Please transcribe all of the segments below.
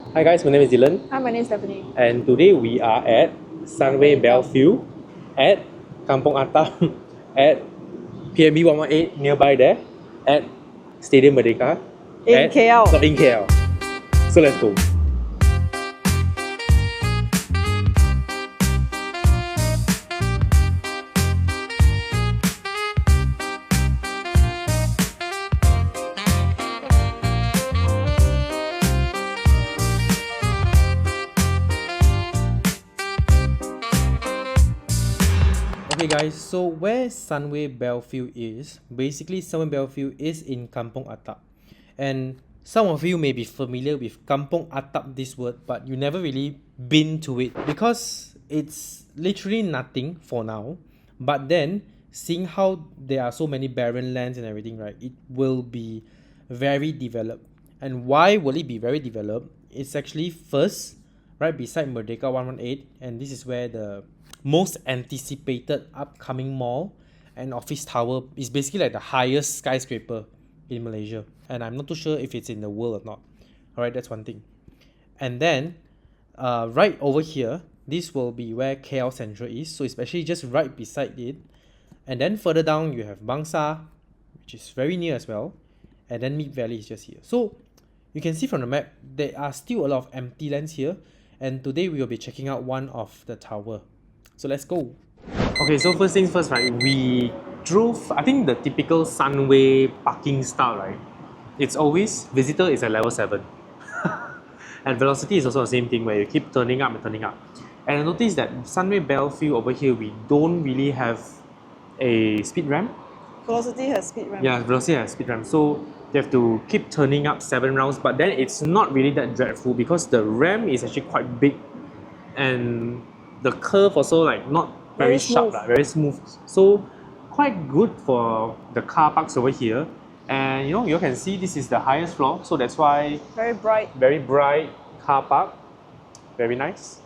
Hi guys, my name is Dylan. Hi, my name is Stephanie. And today we are at Sunway Belfield at Kampong Atam at PMB 118 nearby there at Stadium Merdeka In KL. in KL. So let's go. Okay guys, so where Sunway Belfield is, basically Sunway Belfield is in Kampong Atap. And some of you may be familiar with Kampong Atap, this word, but you never really been to it because it's literally nothing for now. But then, seeing how there are so many barren lands and everything, right, it will be very developed. And why will it be very developed? It's actually first, right beside Merdeka 118, and this is where the most anticipated upcoming mall and office tower is basically like the highest skyscraper in Malaysia, and I'm not too sure if it's in the world or not. Alright, that's one thing. And then right over here, this will be where KL Central is, so it's actually just right beside it. And then further down you have Bangsa, which is very near as well, and then Mid Valley is just here. So you can see from the map there are still a lot of empty lands here, and today we will be checking out one of the tower. So let's go. Okay, so first things first, right? We drove, I think the typical Sunway parking style, right? It's always visitor is at level 7. And velocity is also the same thing where you keep turning up and turning up. And I noticed that Sunway Belfield over here, we don't really have a speed ramp. Velocity has speed ramp. Yeah, velocity has speed ramp. So you have to keep turning up 7 rounds, but then it's not really that dreadful because the ramp is actually quite big and the curve also like not very sharp, very smooth. So quite good for the car parks over here. And you know, you can see this is the highest floor, so that's why Very bright. very bright car park. Very nice.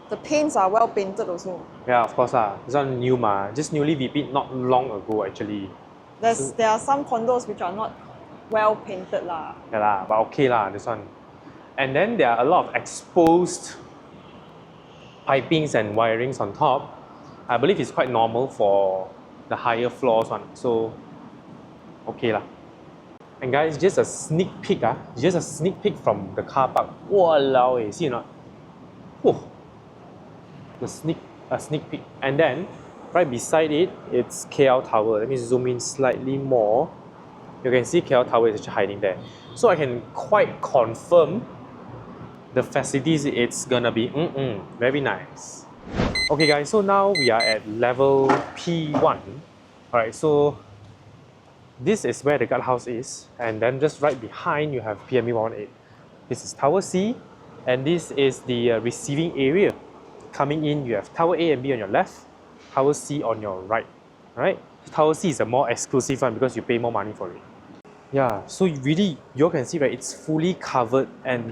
The paints are well painted also. Yeah, of course this one new ma, just newly VP not long ago actually. There are some condos which are not well painted lah. Yeah lah, but okay lah, this one. And then there are a lot of exposed pipings and wirings on top. I believe it's quite normal for the higher floors one, so okay lah. And guys, just a sneak peek just a sneak peek from the car park. Walao eh, see or not? Whoa. A sneak peek. And then right beside it, it's KL Tower. Let me zoom in slightly more. You can see KL Tower is actually hiding there. So I can quite confirm the facilities, it's gonna be very nice. Okay guys, so now we are at level P1. Alright, so this is where the guardhouse is, and then just right behind you have PME 118. This is Tower C, and this is the receiving area. Coming in, you have Tower A and B on your left, Tower C on your right. Alright, Tower C is a more exclusive one because you pay more money for it. Yeah, so really, you can see, right, it's fully covered, and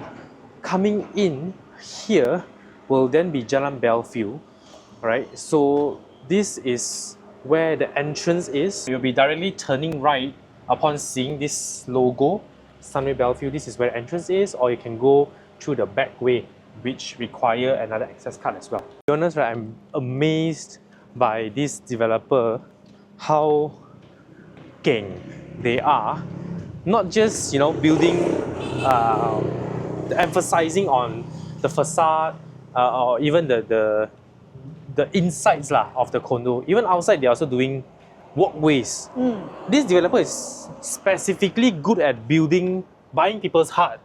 coming in here will then be Jalan Belfield, right? So this is where the entrance is. You'll be directly turning right upon seeing this logo, Sunway Belfield. This is where the entrance is, or you can go through the back way, which require another access card as well. To be honest, right, I'm amazed by this developer, how geng they are. Not just, you know, building emphasizing on the facade or even the insides of the condo. Even outside, they're also doing walkways. This developer is specifically good at buying people's heart.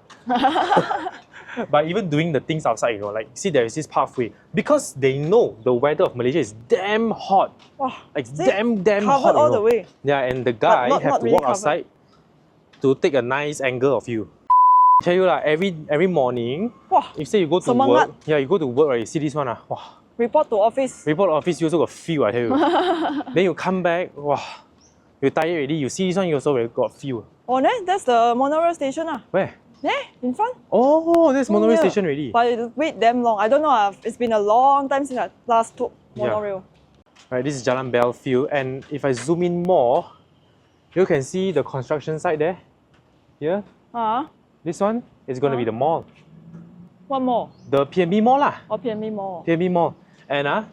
By even doing the things outside, you know, like see there is this pathway. Because they know the weather of Malaysia is damn hot. Wow, like damn hot. All the way. Yeah, and the guy have to walk outside to take a nice angle of you. I tell you lah, every morning, if say you go to work, you go to work, right, you see this one wow. Report to office. Report to office, you also got feel, I tell you. Then you come back, wow, you're tired already, you see this one, you also got feel. Oh, that's the monorail station Where? There, in front. Oh, there's monorail station already. But it wait damn long. I don't know, it's been a long time since I last took monorail. Right, this is Jalan Belfield, and if I zoom in more, you can see the construction site there. Here. This one is going to be the mall. What more? The PNB Mall lah. Or PME more? PNB Mall. And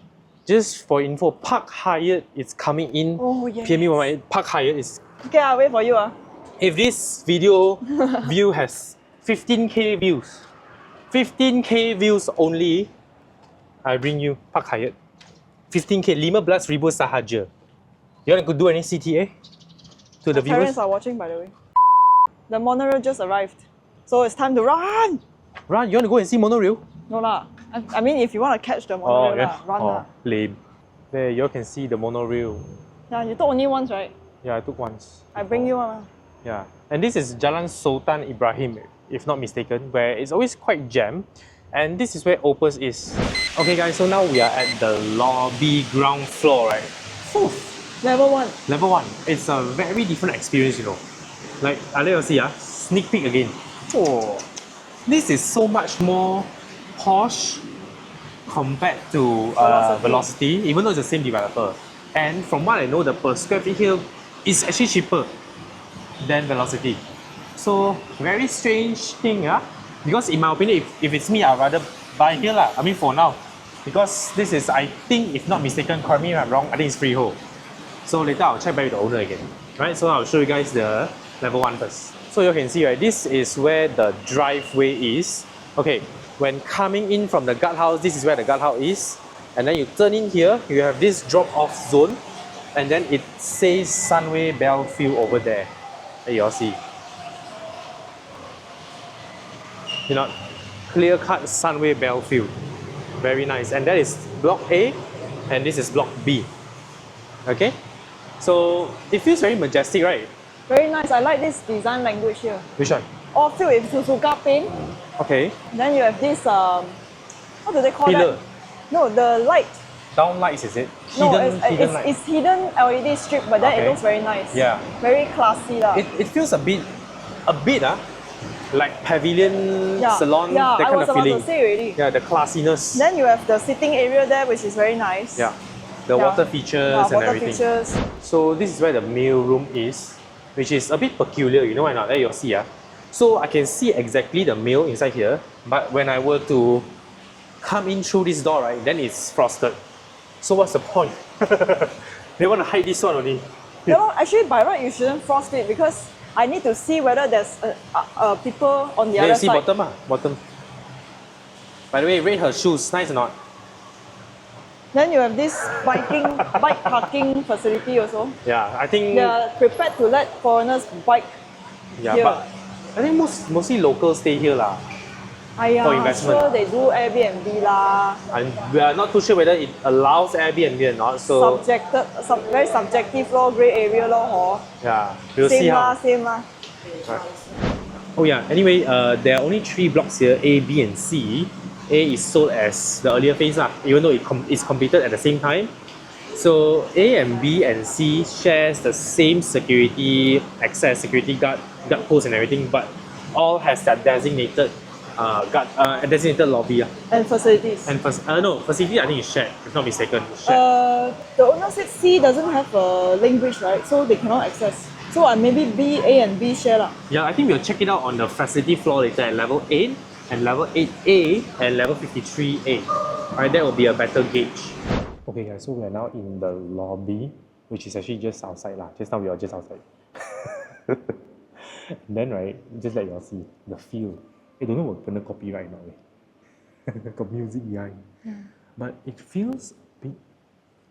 just for info, Park Hyatt is coming in. Oh, yes. PNB Mall, Park Hyatt is. Okay, I'll wait for you. If this video view has 15k views, 15k views only, I bring you Park Hyatt. 15k, 15,000 sahaja. You want to do any CTA to the My parents viewers? are watching, by the way. The monorail just arrived. So it's time to run! Run, you want to go and see monorail? No lah. I mean, if you want to catch the monorail, run lah. Lame. There, you all can see the monorail. Yeah, you took only once, right? Yeah, I took once. I bring you one. Yeah, and this is Jalan Sultan Ibrahim, if not mistaken, where it's always quite jammed. And this is where Opus is. Okay guys, so now we are at the lobby ground floor, right? Whew. Level 1. Level 1. It's a very different experience, you know. Like, I'll let you see, sneak peek again. Oh, this is so much more posh compared to Velocity, even though it's the same developer. And from what I know, the per square feet here is actually cheaper than Velocity. So, very strange thing, because in my opinion, if it's me, I'd rather buy here lah. I mean, for now. Because this is, I think, if not mistaken, correct me if I'm wrong, I think it's freehold. So later I'll check back with the owner again. Right, so I'll show you guys the level 1 first. So you can see, right, this is where the driveway is. Okay, when coming in from the guardhouse, this is where the guardhouse is. And then you turn in here, you have this drop-off zone. And then it says Sunway Belfield over there. There you all see. You know, clear-cut Sunway Belfield. Very nice. And that is Block A, and this is Block B. Okay? So, it feels very majestic, right? Very nice. I like this design language here. Which one? All filled with Suzuka paint. Okay. Then you have this, what do they call Pillar. that? No, the light. Down lights, is it? No, Hidden light. it's hidden LED strip, but then it looks very nice. Yeah. Very classy lah. It feels a bit like pavilion, salon, that kind of feeling. I was about to say already. Yeah, the classiness. Then you have the sitting area there, which is very nice. Yeah. The water features and water everything. features. So this is where the mail room is, which is a bit peculiar, you know why not? There you'll see. So I can see exactly the mail inside here, but when I were to come in through this door, right, then it's frosted. So what's the point? They want to hide this one only. No, actually by right you shouldn't frost it because I need to see whether there's people on the other You see side. bottom. By the way, rate her shoes, nice or not? Then you have this bike parking facility also. Yeah, I think. They are prepared to let foreigners bike Yeah, here. but I think mostly locals stay here lah. For investment. Sure they do Airbnb lah. And we are not too sure whether it allows Airbnb or not. So Very subjective lor, grey area lor, hor. yeah, we'll see how. Same lah. Right. Oh yeah. Anyway, there are only 3 blocks here: A, B, and C. A is sold as the earlier phase lah, even though it's completed at the same time. So A and B and C shares the same security access, security guard post and everything, but all has their designated designated lobby. And facilities. And facility I think is shared, if not mistaken. Shared. The owner said C doesn't have a link bridge, right? So they cannot access. So maybe B, A and B share lah. Yeah, I think we'll check it out on the facility floor later at level 8 and level 8A and level 53A. Alright, that will be a better gauge. Okay guys, so we are now in the lobby, which is actually just outside lah. Just now we are just outside. And then right, just let you all see the feel. I don't know what gonna copyright now. Got music behind. Yeah. But it feels a bit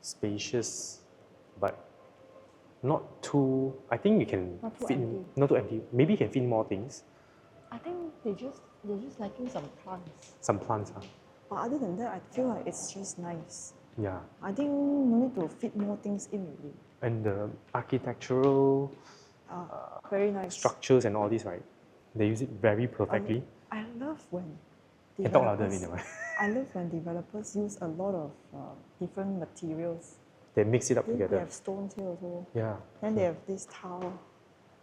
spacious, but not too. I think you can not too fit. empty. Not too empty. Maybe you can fit more things. I think they're just liking some plants. Some plants, But other than that, I feel like it's just nice. Yeah. I think no need to fit more things in really. And the architectural Very nice. structures and all this, right? They use it very perfectly. I love when Can talk louder a bit, I love when developers use a lot of different materials. They mix it up They together. have stones here also. Yeah. Then they have this tile.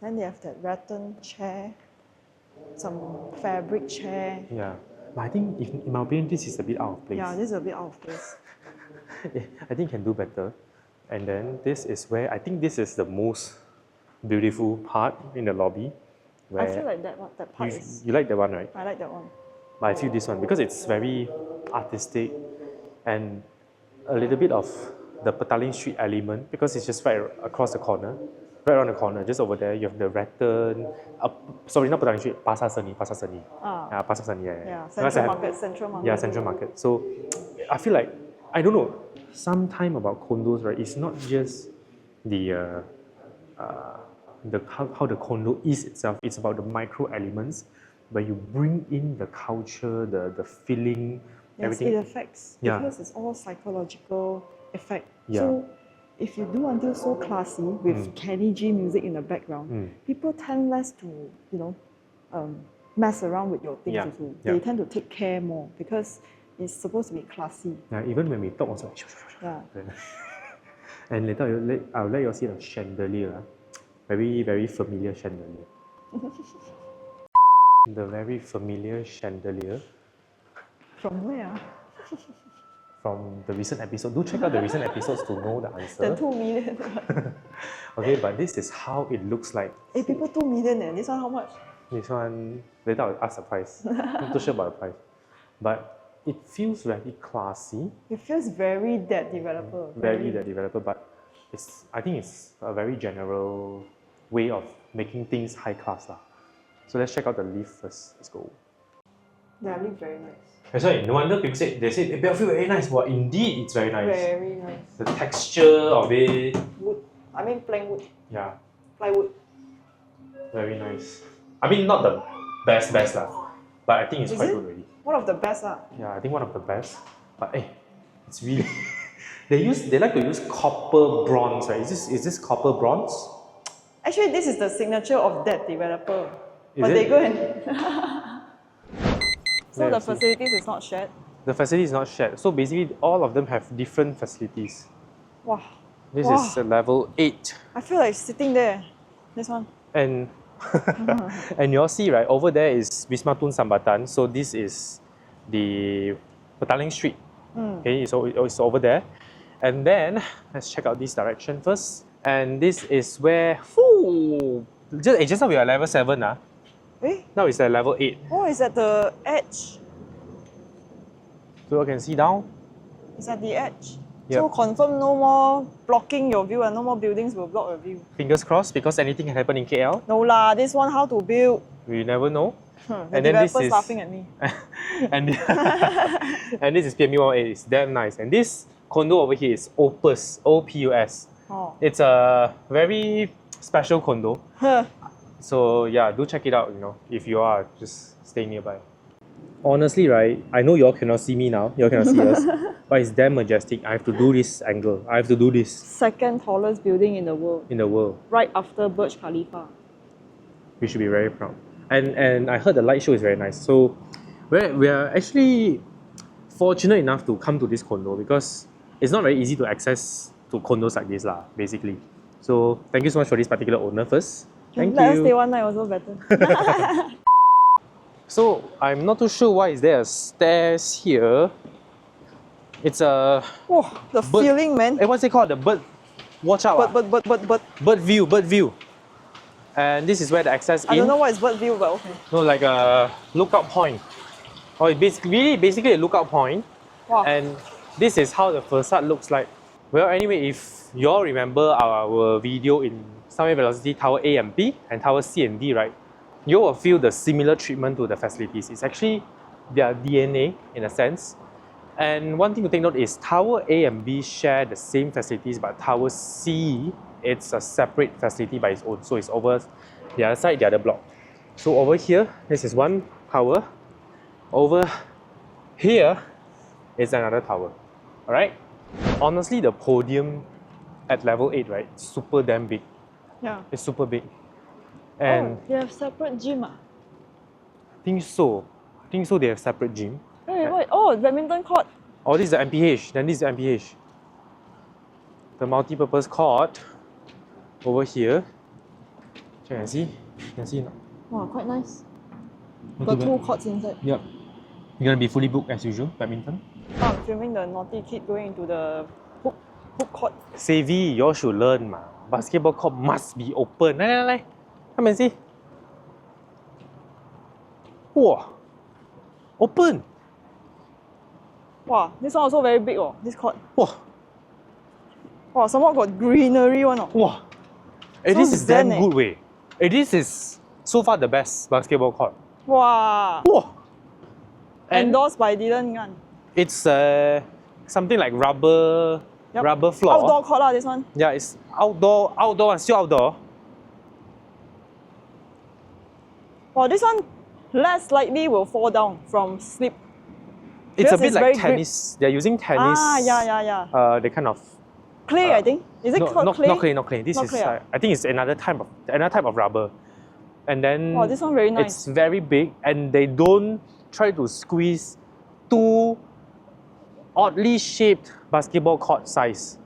Then they have that rattan chair. Some fabric chair. Yeah. But I think, in my opinion, this is a bit out of place. Yeah, this is a bit out of place. I think can do better. And then this is where, I think this is the most beautiful part in the lobby. Where I feel like that part is... you like that one, right? I like that one. But I feel this one, because it's very artistic and a little bit of the Petaling Street element, because it's just right across the corner, right around the corner, just over there, you have the Rattan, sorry, not Petaling Street, Pasar Seni. Yeah, Pasar Seni, Yeah, Because I have- Central Market. Yeah, Central Market. So I feel like, I don't know, sometime about condos, right, it's not just the how the condo is itself, it's about the micro elements, where you bring in the culture, the feeling, Yes, everything. it affects Yeah. because it's all psychological effect. Yeah. So if you do until so classy with Kenny G music in the background, people tend less to, mess around with your things Yeah. also. Yeah. They tend to take care more because it's supposed to be classy. Yeah, even when we talk also, Yeah. and later I'll let you see the chandelier, very, very familiar chandelier. The very familiar chandelier From where? from the recent episode. Do check out the recent episodes to know the The answer. 2 million. Okay, but this is how it looks like. Hey, people 2 million eh. This one how much? This one, later I'll ask the price. Not too sure about the price. But it feels very classy, It feels very that developer. very that developer, but I think it's a very general way of making things high class. So let's check out the lift first. Let's go. They are very nice. That's why, no wonder people say, they say, Belfield very nice. Well, indeed, it's very nice. Very nice. The texture of it, Wood. I mean plank wood. yeah, Plywood. very nice. I mean, not the best lah, but I think it's Is quite it? good already. One of the best. Yeah, I think one of the best. But hey, it's really they like to use copper bronze, right? Is this copper bronze? Actually, this is the signature of that developer. Is But it? they go and. So Yeah, the see. facilities is not shared. The facility is not shared. So basically, all of them have different facilities. Wow. This Wow. is level 8. I feel like sitting there. This one. And and you'll see, right, over there is Wisma Tun Sambatan. So this is the Petaling Street. Okay, so it's over there. And then let's check out this direction first. And this is where just now we are level 7. Eh? Now it's at level 8. Oh, it's at the edge. So you can see down. It's at the edge. Yep. So confirm no more blocking your view and no more buildings will block your view. Fingers crossed, because anything can happen in KL. No lah, this one how to build. We never know. The And then this developer's is laughing at me. and and this is PME 118. It's damn nice. And this condo over here is Opus, OPUS. Oh. It's a very special condo. Huh. So yeah, do check it out, if you are, just stay nearby. Honestly, right, I know y'all cannot see me now, y'all cannot see us, but it's damn majestic. I have to do this angle. I have to do this Second tallest building in the world. in the world. Right after Burj Khalifa. We should be very proud. And I heard the light show is very nice. So we are actually fortunate enough to come to this condo, because it's not very easy to access to condos like this basically. So thank you so much for this particular owner first. Thank Let us stay you. one night also better. So I'm not too sure why is there a stairs here. It's a Whoa, the Bird- feeling, man. what's it called? The bird. Watch out. But Bird view. And this is where the access I in. don't know what is bird view, but okay. No, like a lookout point. Or it's basically a lookout point. Wow. And this is how the facade looks like. Well, anyway, if you all remember our video in Sunway Velocity Tower A and B and Tower C and D, right? You will feel the similar treatment to the facilities. It's actually their DNA in a sense. And one thing to take note is Tower A and B share the same facilities, but Tower C, it's a separate facility by its own. So it's over the other side, the other block. So over here, this is one tower. Over here is another tower. Alright? Honestly, the podium at level 8, right? Super damn big. Yeah. It's super big. And they have separate gym. I think so. They have separate gym. Hey, what? Oh, badminton court. Oh, this is the MPH. Then this is the MPH. The multi-purpose court over here. You can see. You can see. Wow, quite nice. Not Got too two bad. courts inside. Yep. You're gonna be fully booked as usual, badminton. I'm filming the naughty kid going into the hook court. Savvy, you all should learn, ma. Basketball court must be open. 来，come and see. 哇 Open. Wow, this one also very big, oh, this court. Wow. Wow, someone got greenery one, oh. Wow. Hey, So this is damn zen, good way. Hey, this is so far the best basketball court. Wow. Wow. And Endorsed by Dylan Gan. it's something like rubber floor. Outdoor court lah, this one. Yeah, it's outdoor and still outdoor. Wow, this one less likely will fall down from slip. It's a Because bit it's like very tennis. They're using tennis. Yeah. They kind of Clay, I think. Is it called clay? not clay. This Not is clay, I think it's another type of rubber. And then Wow, this one very nice. It's very big, and they don't try to squeeze too oddly shaped basketball court size.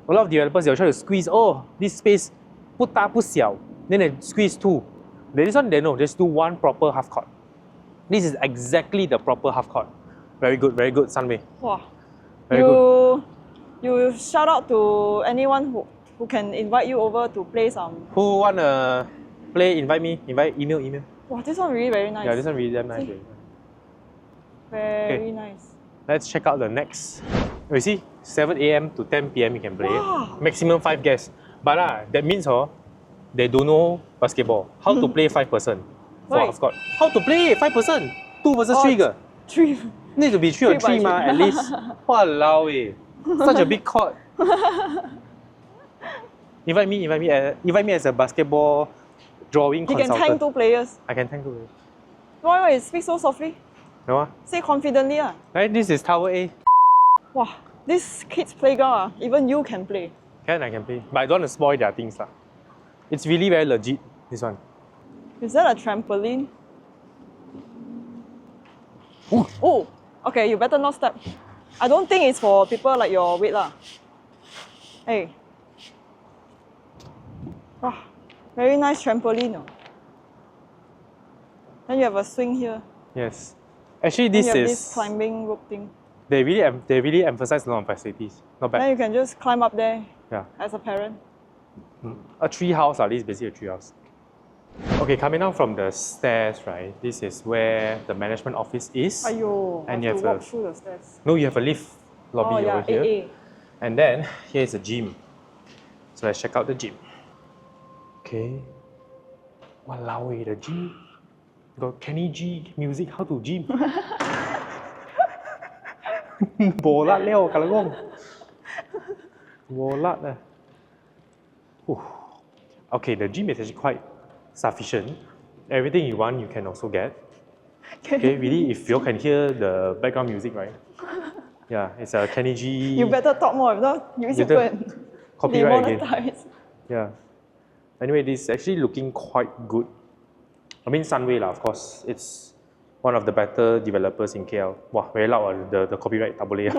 A lot of developers they'll try to squeeze. Oh, this space 不大不小, then they squeeze two. This one they know, just do one proper half court. This is exactly the proper half court. Very good, Sunway. Wow. Very good. You shout out to anyone who can invite you over to play some. Who wanna play? Invite me. Email. Wow, this one really very nice. Yeah, this one really damn nice. See? Very nice. Let's check out the next. You see, 7 a.m. to 10 p.m. you can play. Wow. Maximum 5 guests. But that means they don't know basketball. How to play 5 person for Right. half court? How to play 5 person? 2 versus 3 ke? 3. Need to be 3 on 3 by ma, three. at least. Walao eh. Such a big court. Invite me as a basketball drawing He can consultant. tank 2 players. I can tank 2 players. Why you speak so softly? No? Say confidently. Right, this is Tower A. Wow, this kids playground, even you can play. I can play. But I don't want to spoil their things. It's really very legit, this one. Is that a trampoline? Oh, okay, you better not step. I don't think it's for people like your weight lah. Hey. Wow, very nice trampoline. Oh. Then you have a swing here. Yes. Actually, Then this you have is... this climbing rope thing. They really emphasize a lot of facilities. Not bad. Then you can just climb up there Yeah. as a parent. A tree house, this is basically a tree house. Okay, coming down from the stairs, right? This is where the management office is. Ayo, And I you have to have walk through the stairs. No, you have a lift lobby over here. AA. And then here's a gym. So let's check out the gym. Okay. Walao, the gym. Got Kenny G music, how to gym. Bolat leo, kalagong. Bolat lah. Okay, the gym is actually quite sufficient. Everything you want, you can also get. Okay, really, if you can hear the background music, right? Yeah, it's a Kenny G. You better talk more, if not you will go and copyright again. demonetize. Yeah. Anyway, this is actually looking quite good. I mean, Sunway lah, of course. It's one of the better developers in KL. Wow, very loud, the copyright tak boleh.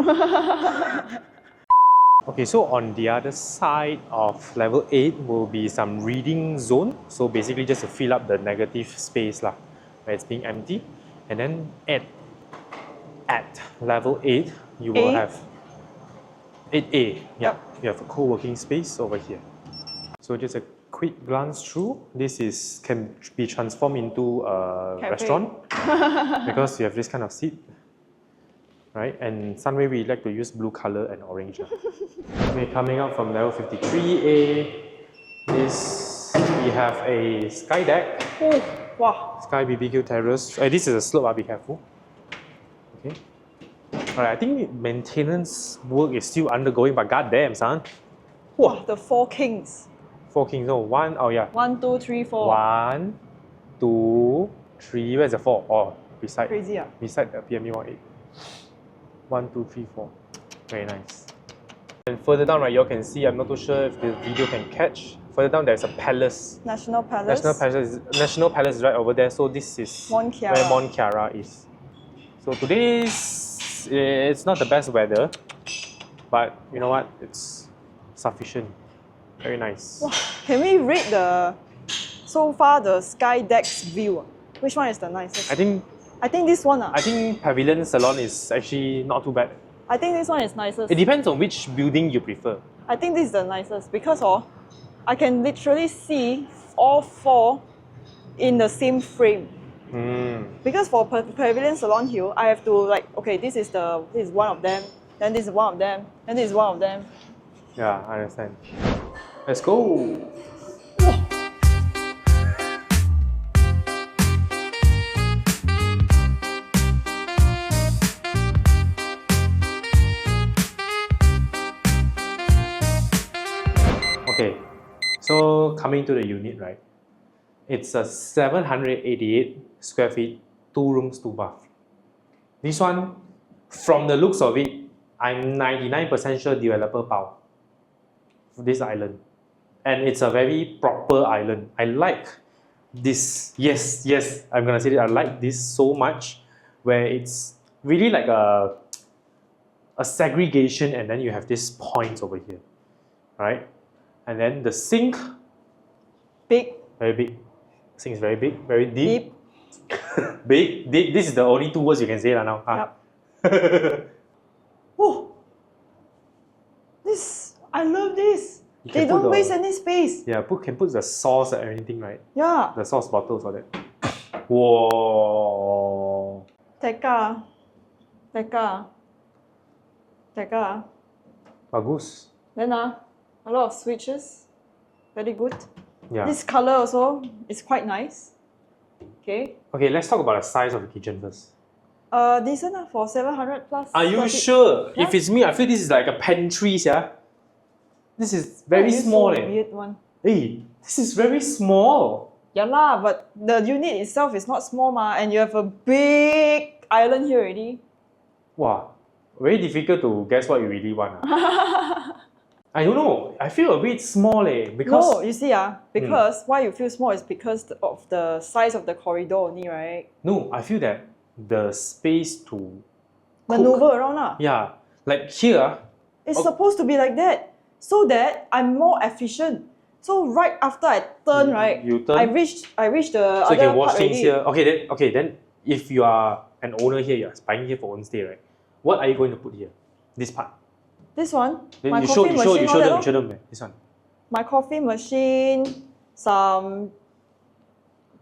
Okay, so on the other side of level 8 will be some reading zone. So basically just to fill up the negative space lah, where it's being empty. And then at level 8, you will have 8A. Yeah, you have a co-working space over here. So just a quick glance through. This can be transformed into a restaurant because you have this kind of seat. Right, and Sunway we like to use blue color and orange. Okay, coming up from level 53A, we have a sky deck. Oh, wow. Sky BBQ terrace. This is a slope, be careful. Okay. Alright, I think maintenance work is still undergoing, but goddamn, son. Wow, the 4 kings. 4 kings. No, 1, oh yeah. 1, 2, 3, 4. 1, 2, 3. Where's the 4? Oh, beside. Crazy, ah. Beside the PME 18. 1, 2, 3, 4. Very nice. And further down, right, you all can see, I'm not too sure if the video can catch. Further down, there's a palace. National Palace. National Palace is right over there. So this is Mont Kiara. where Mont Kiara is. So today it's not the best weather, but you know what? It's sufficient. Very nice. Wow. Can we rate so far the sky deck's view? Which one is the nicest? I think this one. I think Pavilion Salon is actually not too bad. I think this one is nicest. It depends on which building you prefer. I think this is the nicest because I can literally see all 4 in the same frame. Because for Pavilion Salon Hill, I have to like, okay, this is one of them, then this is one of them, and this is one of them. Yeah, I understand. Let's go. Okay, so coming to the unit, right? It's a 788 square feet, 2 rooms, 2 bath. This one, from the looks of it, I'm 99% sure developer power for this island. And it's a very proper island. I like this. Yes, I'm gonna say it. I like this so much, where it's really like a segregation, and then you have this point over here, right? And then the sink, Big. very big. Sink is very big, very deep. Big, deep. This is the only 2 words you can say now. Yep. Oh, I love this. They don't waste any space. Yeah, can put the sauce and everything, right? Yeah. The sauce bottles, all that. Whoa. Teka. Bagus. Then a lot of switches. Very good. Yeah. This color also is quite nice. Okay. Okay, let's talk about the size of the kitchen first. Decent for 700 plus. Are you square feet. sure? Yeah. If it's me, I feel this is like a pantry, yeah. This is very small. So weird one. Hey, this is very small. Yeah lah, but the unit itself is not small ma, and you have a big island here already. Wow, very difficult to guess what you really want. I don't know. I feel a bit small because No, you see because why you feel small is because of the size of the corridor only, right? no, I feel that the space to Maneuver around lah. yeah, like here. It's supposed to be like that, so that I'm more efficient. So right after I turn, right, you turn. I reach the So you other can wash part things already. here. Okay, then if you are an owner here, you're buying here for own stay, right? What are you going to put here? This part. This one, Then my you coffee machine, all that lor. show them. This one. My coffee machine, some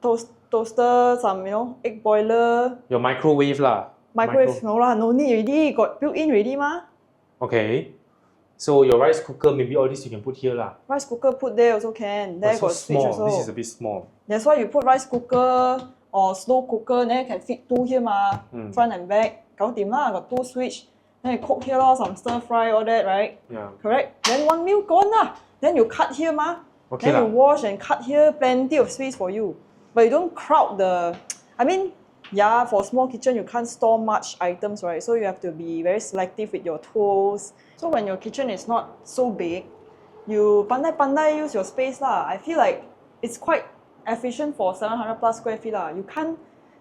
toaster, some egg boiler. Your microwave lah. Microwave no lah, no need already. Got built in already ma. Okay. So your rice cooker, maybe all this you can put here lah. Rice cooker put there also can. There But so got switch small. also. This is a bit small. That's why you put rice cooker or slow cooker, then can fit 2 here ma, front and back. 搞掂啦, got 2 switch. Then you cook here lor, some stir fry, all that, right? Yeah. Correct? Then 1 meal gone lah. Then you cut here ma. Okay then lah. you wash and cut here, plenty of space for you. But you don't crowd for small kitchen you can't store much items, right? So you have to be very selective with your tools. So when your kitchen is not so big, you pandai use your space lah. I feel like it's quite efficient for 700 plus square feet lah.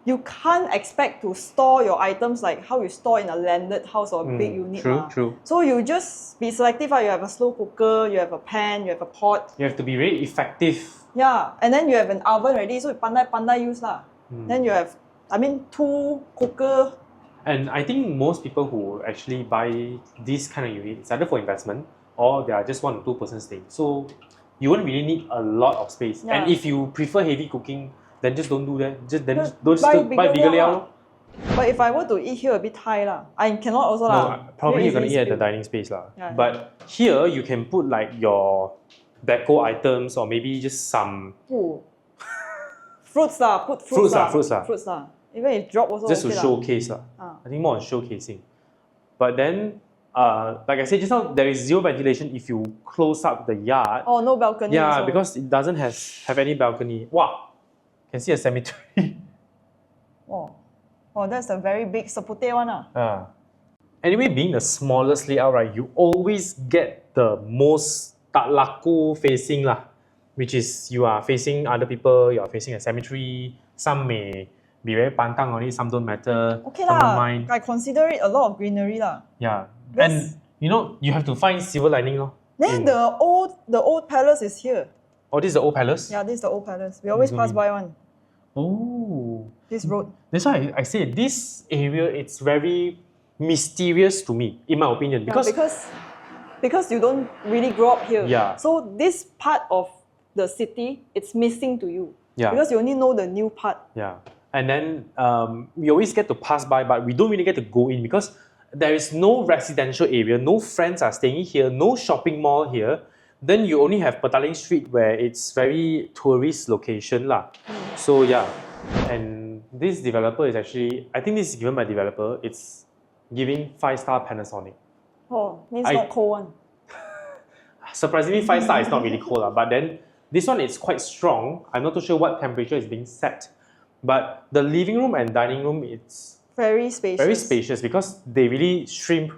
You can't expect to store your items like how you store in a landed house or a big unit. True. So you just be selective. You have a slow cooker, you have a pan, you have a pot. You have to be very effective. Yeah, and then you have an oven ready, so you pandai use lah. Then you have, 2 cooker. And I think most people who actually buy this kind of unit, it's either for investment or they are just 1 or 2 person staying. So you won't really need a lot of space. Yeah. And if you prefer heavy cooking, then just don't do that. Just Buy buy bigger layout. lah. But if I were to eat here a bit high lah, I cannot also lah. No, probably you're gonna Very eat at easy the dining space lah. Yeah. But here you can put like your deco items or maybe just some Ooh. Fruits lah, put Fruits fruits lah. Fruits lah. Even if drop also just okay to lah. showcase lah. I think more on showcasing. But then, like I said just now, there is zero ventilation if you close up the yard. Oh, no balcony Yeah, also. because it doesn't have any balcony. Wow, can see a cemetery. Oh, that's a very big sapute one ah. Anyway, being the smallest layout, right, you always get the most tak laku facing lah, which is you are facing other people, you are facing a cemetery. Some may be very pantang on it, some don't matter. Okay some don't lah, mind. I consider it a lot of greenery lah. Yeah, Because- and you have to find silver lining lor. Then the old palace is here. Oh, this is the old palace? Yeah, this is the old palace. We always pass by one. Oh. This road. That's why I say this area, it's very mysterious to me, in my opinion. Yeah, because you don't really grow up here. Yeah. So this part of the city, it's missing to you. Yeah. Because you only know the new part. Yeah. And then we always get to pass by, but we don't really get to go in because there is no residential area, no friends are staying here, no shopping mall here. Then you only have Petaling Street where it's very tourist location lah. So yeah, and this developer is actually, I think this is given by developer, it's giving 5-star Panasonic. Oh, means not cold one. Surprisingly, 5-star is not really cold lah, but then this one is quite strong. I'm not too sure what temperature is being set, but the living room and dining room, it's Very spacious. very spacious because they really shrimp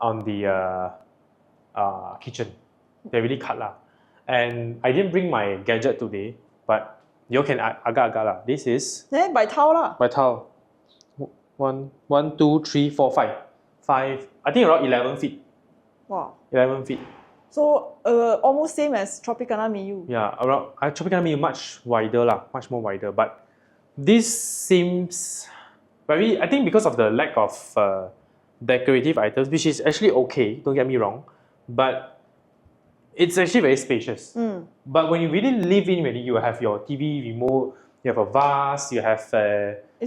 on the kitchen. They really cut lah. And I didn't bring my gadget today, but you can agak-agak lah. This is by tile lah. by tile. 1, 2, 3, 4, 5. 5. I think around 11 feet. Wow. 11 feet. So almost same as Tropicana Miyu. Yeah, around Tropicana Miyu much wider lah, much more wider. But this seems very. I think because of the lack of decorative items, which is actually okay. Don't get me wrong, but it's actually very spacious. But when you really live in, when you have your TV remote, you have a vase, you have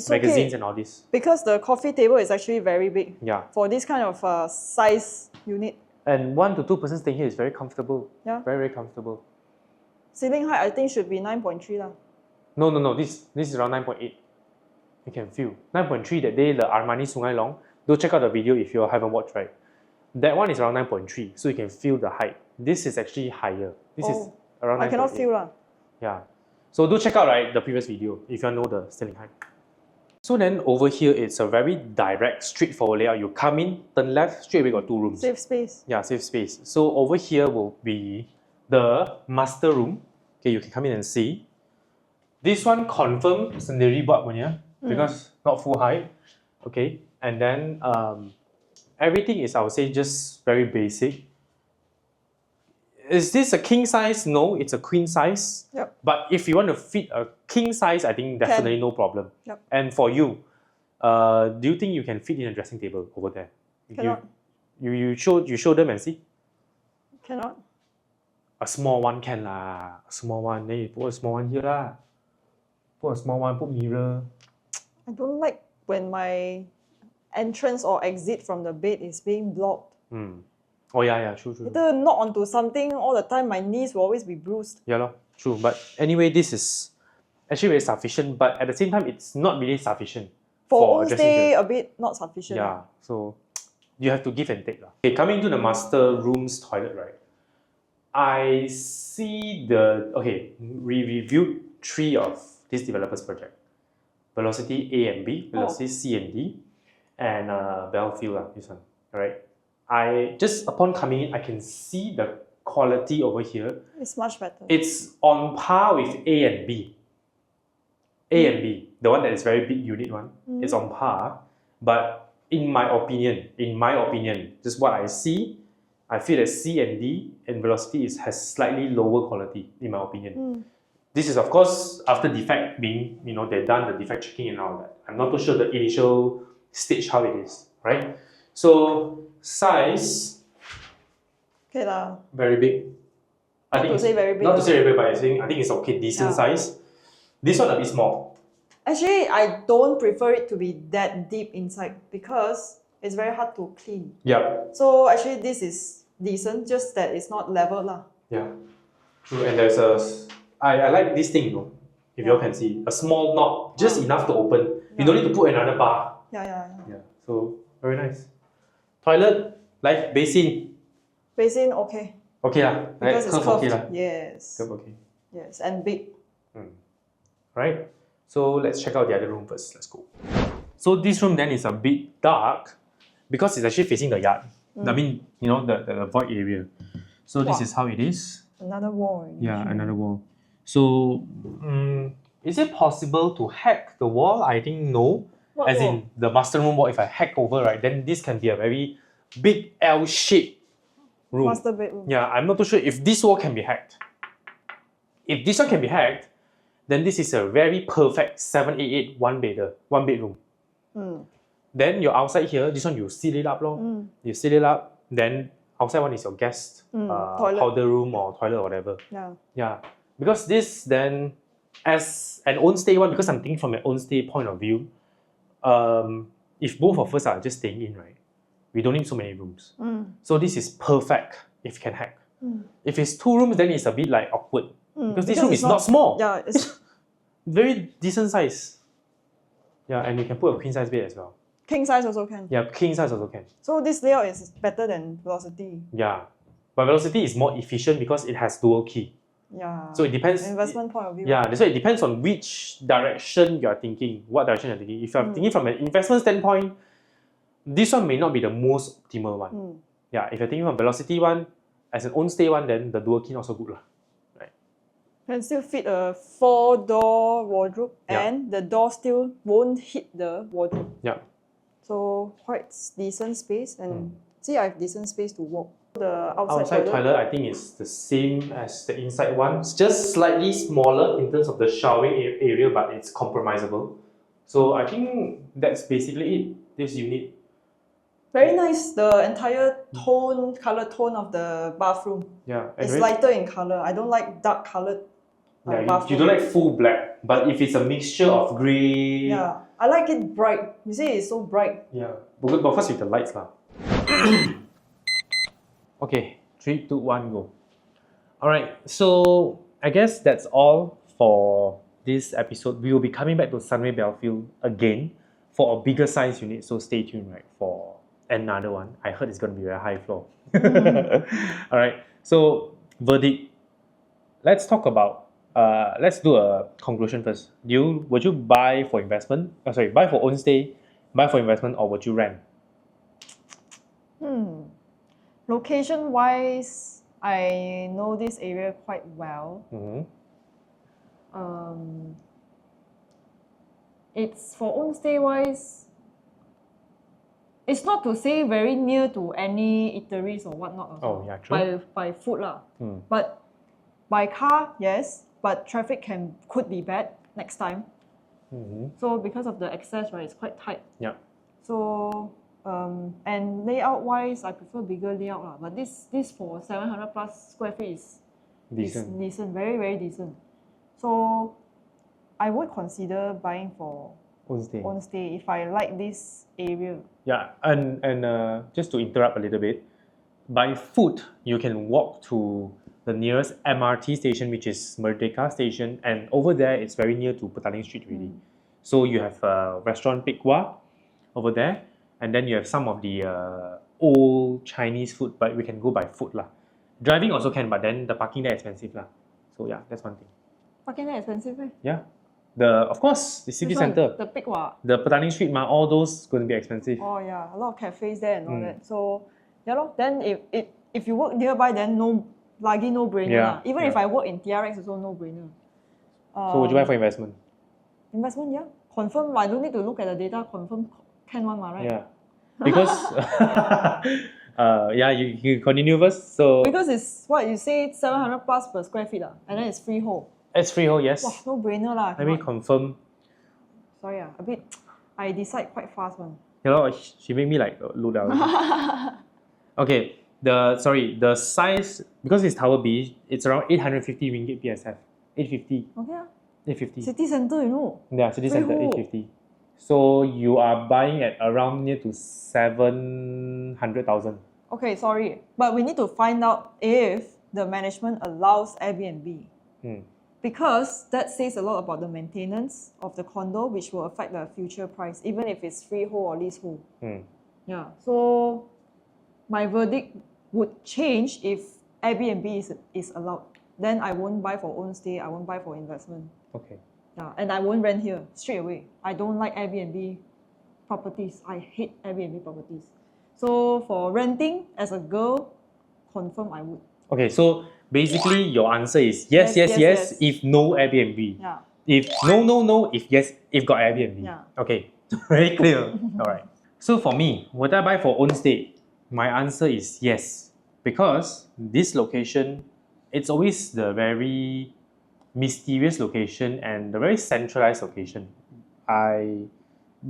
magazines and all this. Because the coffee table is actually very big. Yeah. For this kind of size unit. And 1 to 2 persons staying here is very comfortable. Yeah. Very, very comfortable. Ceiling height I think should be 9.3 lah. No. This is around 9.8. You can feel 9.3 that day. The Armani Sungai Long. Go check out the video if you haven't watched. Right, that one is around 9.3, so you can feel the height. This is actually higher. This is around 9.8. I cannot feel lah. Yeah. So do check out the previous video if you know the ceiling height. So then over here, it's a very direct, straightforward layout. You come in, turn left, straight away got 2 rooms. Safe space. Yeah, safe space. So over here will be the master room. Okay, you can come in and see. This one confirm sendiri buat punya because not full height. Okay, and then everything is, I would say, just very basic. Is this a king size? No, it's a queen size. Yep. But if you want to fit a king size, I think definitely no problem. Yep. And for you, do you think you can fit in a dressing table over there? Cannot. You show them and see. Cannot. A small one can lah. A small one. Then you put a small one here lah. Put a small one. Put mirror. I don't like when my entrance or exit from the bed is being blocked. Oh yeah, true. Later knock onto something all the time, my knees will always be bruised. Yeah lor, true. But anyway, this is actually very sufficient. But at the same time, it's not really sufficient For a dressing stay table. a bit not sufficient. Yeah, so you have to give and take lah. Okay, coming to the master room's toilet, right? I see we reviewed 3 of this developer's project. Velocity A and B, Velocity C and D, and Belfield lah, this one, alright? I just upon coming in, I can see the quality over here. It's much better. It's on par with A and B. A and B, the one that is very big unit one, it's on par. But in my opinion, just what I see, I feel that C and D and Velocity has slightly lower quality, in my opinion. This is of course after defect being, they've done the defect checking and all that. I'm not too sure the initial stage how it is, right? So size, Okay lah. very big. Not to say very big. Not to say very big, but I think it's okay, decent size. This one a bit small. Actually, I don't prefer it to be that deep inside because it's very hard to clean. Yeah. So actually this is decent, just that it's not level lah. Yeah. True, and there's I like this thing, if you all can see. A small knob, just enough to open. You don't need to put another bar. Yeah. So, very nice. Toilet, like basin. Basin, okay. Okay lah. Because it's curve curved. okay lah. Yes. Curve okay. Yes, and big. Right? So let's check out the other room first. Let's go. So this room then is a bit dark because it's actually facing the yard. I mean, the void area. So this is how it is. Another wall. Yeah, another wall. So, is it possible to hack the wall? I think no. What As wall? in the master room wall, if I hack over, right, then this can be a very big L-shaped room. Master bedroom. Yeah, I'm not too sure if this wall can be hacked. If this one can be hacked, then this is a very perfect 788 one bedroom. Then your outside here, this one you seal it up lor. You seal it up, then outside one is your guest Toilet. powder room or toilet or whatever. Yeah. Yeah, because this then as an own stay one, because I'm thinking from an own stay point of view, if both of us are just staying in, right, we don't need so many rooms. So this is perfect if you can hack. If it's 2 rooms, then it's a bit like awkward because this room it's is not small. Yeah, it's Very decent size. Yeah, and you can put a queen size bed as well. king size also can. Yeah, king size also can. So this layout is better than Velocity. Yeah, but Velocity is more efficient because it has dual key. Yeah. So it depends. Investment point of view. Yeah, that's why it depends on which direction you are thinking. What direction you're thinking. If you're thinking from an investment standpoint, this one may not be the most optimal one. Yeah, if you're thinking from Velocity one, as an own stay one, then the dual key not so good lah. Can still fit a 4-door wardrobe, and the door still won't hit the wardrobe. Yeah. So quite decent space, and see, I have decent space to walk. The Outside toilet, I think is the same as the inside one. It's just slightly smaller in terms of the showering area, but it's compromisable. So I think that's basically it. This unit. Very nice. The entire color tone of the bathroom. Yeah. It's lighter in color. I don't like dark colored bathroom. You don't like full black, but if it's a mixture of grey. Yeah, I like it bright. You see, it's so bright. Yeah, but first with the lights lah. Okay, 3, 2, 1, go. Alright, so I guess that's all for this episode. We will be coming back to Sunway Belfield again for a bigger size unit, so stay tuned, right, for another one. I heard it's going to be a high floor. Alright, so verdict. Let's talk about, let's do a conclusion first. Would you buy for investment? Buy for own stay, buy for investment, or would you rent? Location wise, I know this area quite well. It's for own stay wise, it's not to say very near to any eateries or whatnot also. Oh yeah, true. By food lah. But by car, yes, but traffic could be bad next time. So because of the access, right, it's quite tight. Yeah. So and layout wise, I prefer bigger layout lah. But this for 700 plus square feet is decent, very very decent. So I would consider buying for own stay if I like this area. Yeah, and just to interrupt a little bit, by foot you can walk to the nearest MRT station, which is Merdeka Station, and over there it's very near to Petaling Street really. So you have restaurant Pek Wah over there, and then you have some of the old Chinese food, but we can go by foot lah. Driving also can, but then the parking there expensive lah. So yeah, that's one thing. Parking there expensive eh? Yeah. Of course, the city center. The Pek Wah. The Petaling Street, all those going to be expensive. Oh yeah, a lot of cafes there and all that. So yeah lor, then if you work nearby, then no brainer lah. Even if I work in TRX, also no brainer. So would you buy for investment? Investment, yeah. Confirm, I don't need to look at the data, confirm can one, right? Yeah. Because, yeah, you continue first. So because it's what you say, 700 plus per square feet, and then it's freehold. It's freehold, yes. Wow, no brainer lah. Let me confirm. Sorry, a bit, I decide quite fast one. You know, she made me like look down. Okay, the size, because it's Tower B, it's around 850 ringgit PSF. 850. Okay. 850. City centre, you know. Yeah, city centre 850. So you are buying at around near to 700,000. Okay, sorry, but we need to find out if the management allows Airbnb. Because that says a lot about the maintenance of the condo, which will affect the future price, even if it's freehold or leasehold. Yeah, so my verdict would change if Airbnb is allowed. Then I won't buy for own stay, I won't buy for investment. Okay. Yeah, and I won't rent here straight away. I don't like Airbnb properties. I hate Airbnb properties. So for renting as a girl, confirm I would. Okay, so basically your answer is yes, if no Airbnb. Yeah. If no, if yes, if got Airbnb. Yeah. Okay, very clear. Alright. So for me, would I buy for own stay? My answer is yes. Because this location, it's always the very mysterious location and the very centralized location.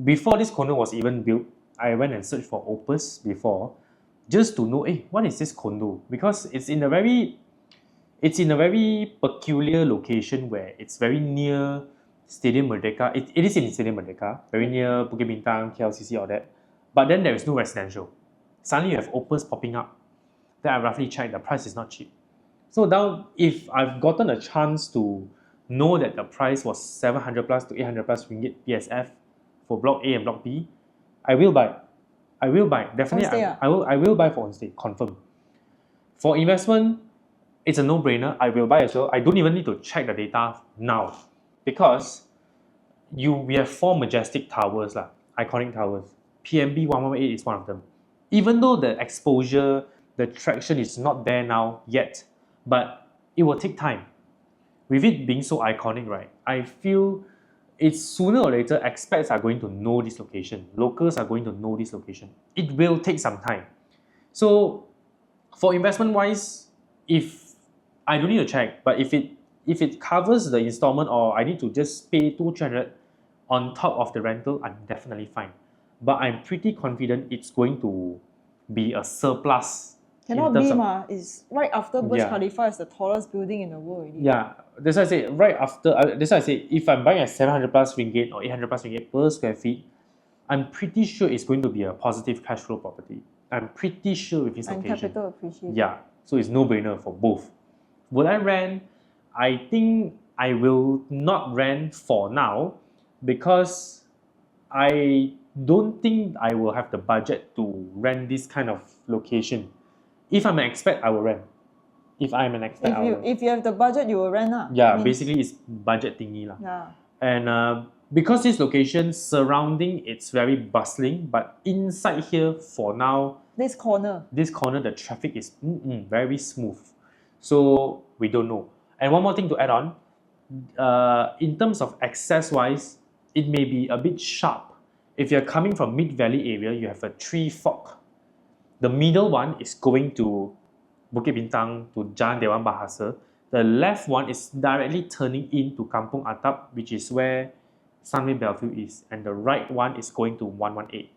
Before this condo was even built, I went and searched for Opus before, just to know, what is this condo? Because it's in a very It's in a very peculiar location where it's very near Stadium Merdeka. It is in Stadium Merdeka, very near Bukit Bintang, KLCC, all that. But then there is no residential. Suddenly you have Opus popping up. Then I roughly checked, the price is not cheap. So now, if I've gotten a chance to know that the price was 700 plus to 800 plus ringgit PSF for Block A and Block B, I will buy. I will buy. Definitely, Homestay, I will buy for homestay, confirm. For investment, it's a no-brainer. I will buy as well. I don't even need to check the data now because we have 4 majestic towers, iconic towers. PMB 118 is one of them. Even though the exposure, the traction is not there now yet, but it will take time. With it being so iconic, right? I feel it's sooner or later expats are going to know this location. Locals are going to know this location. It will take some time. So for investment wise, if I don't need to check, but if it covers the installment or I need to just pay 200 on top of the rental, I'm definitely fine. But I'm pretty confident it's going to be a surplus. Cannot be, it's right after Burj Khalifa is the tallest building in the world already. Yeah, that's why I say right after. That's why I say if I'm buying a 700 plus ringgit or 800 plus ringgit per square feet, I'm pretty sure it's going to be a positive cash flow property. I'm pretty sure with this and location. capital appreciation. Yeah, so it's no-brainer for both. Will I rent? I think I will not rent for now because I don't think I will have the budget to rent this kind of location. If I'm an expat, I will rent. If I'm an expat, if you have the budget, you will rent. Yeah, basically it's budget thingy. Yeah. And because this location surrounding, it's very bustling, but inside here for now, this corner, the traffic is very smooth. So we don't know. And one more thing to add on, in terms of access wise, it may be a bit sharp. If you're coming from Mid Valley area, you have a 3 fork. The middle one is going to Bukit Bintang to Jalan Dewan Bahasa. The left one is directly turning into Kampung Atap, which is where Sunway Belfield is. And the right one is going to 118.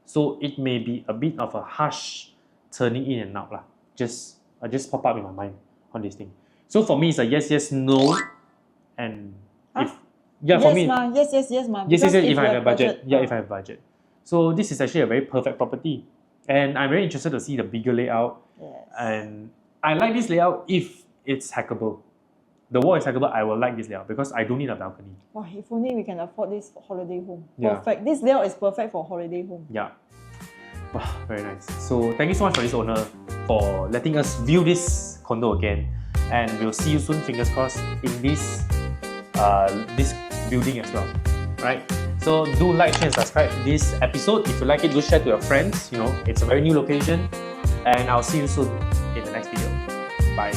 So it may be a bit of a harsh turning in and out. Just pop up in my mind on this thing. So for me, it's a yes, no. And if for me, yes, if I have a budget. Yeah, if I have budget. So this is actually a very perfect property. And I'm very interested to see the bigger layout. Yes. And I like this layout if it's hackable. The wall is hackable, I will like this layout because I don't need a balcony. Wow, if only we can afford this holiday home. Yeah. Perfect. This layout is perfect for holiday home. Yeah. Wow, very nice. So thank you so much for this owner for letting us view this condo again. And we'll see you soon, fingers crossed, in this building as well. Right? So do like, share and subscribe this episode. If you like it, do share to your friends. It's a very new location. And I'll see you soon in the next video. Bye.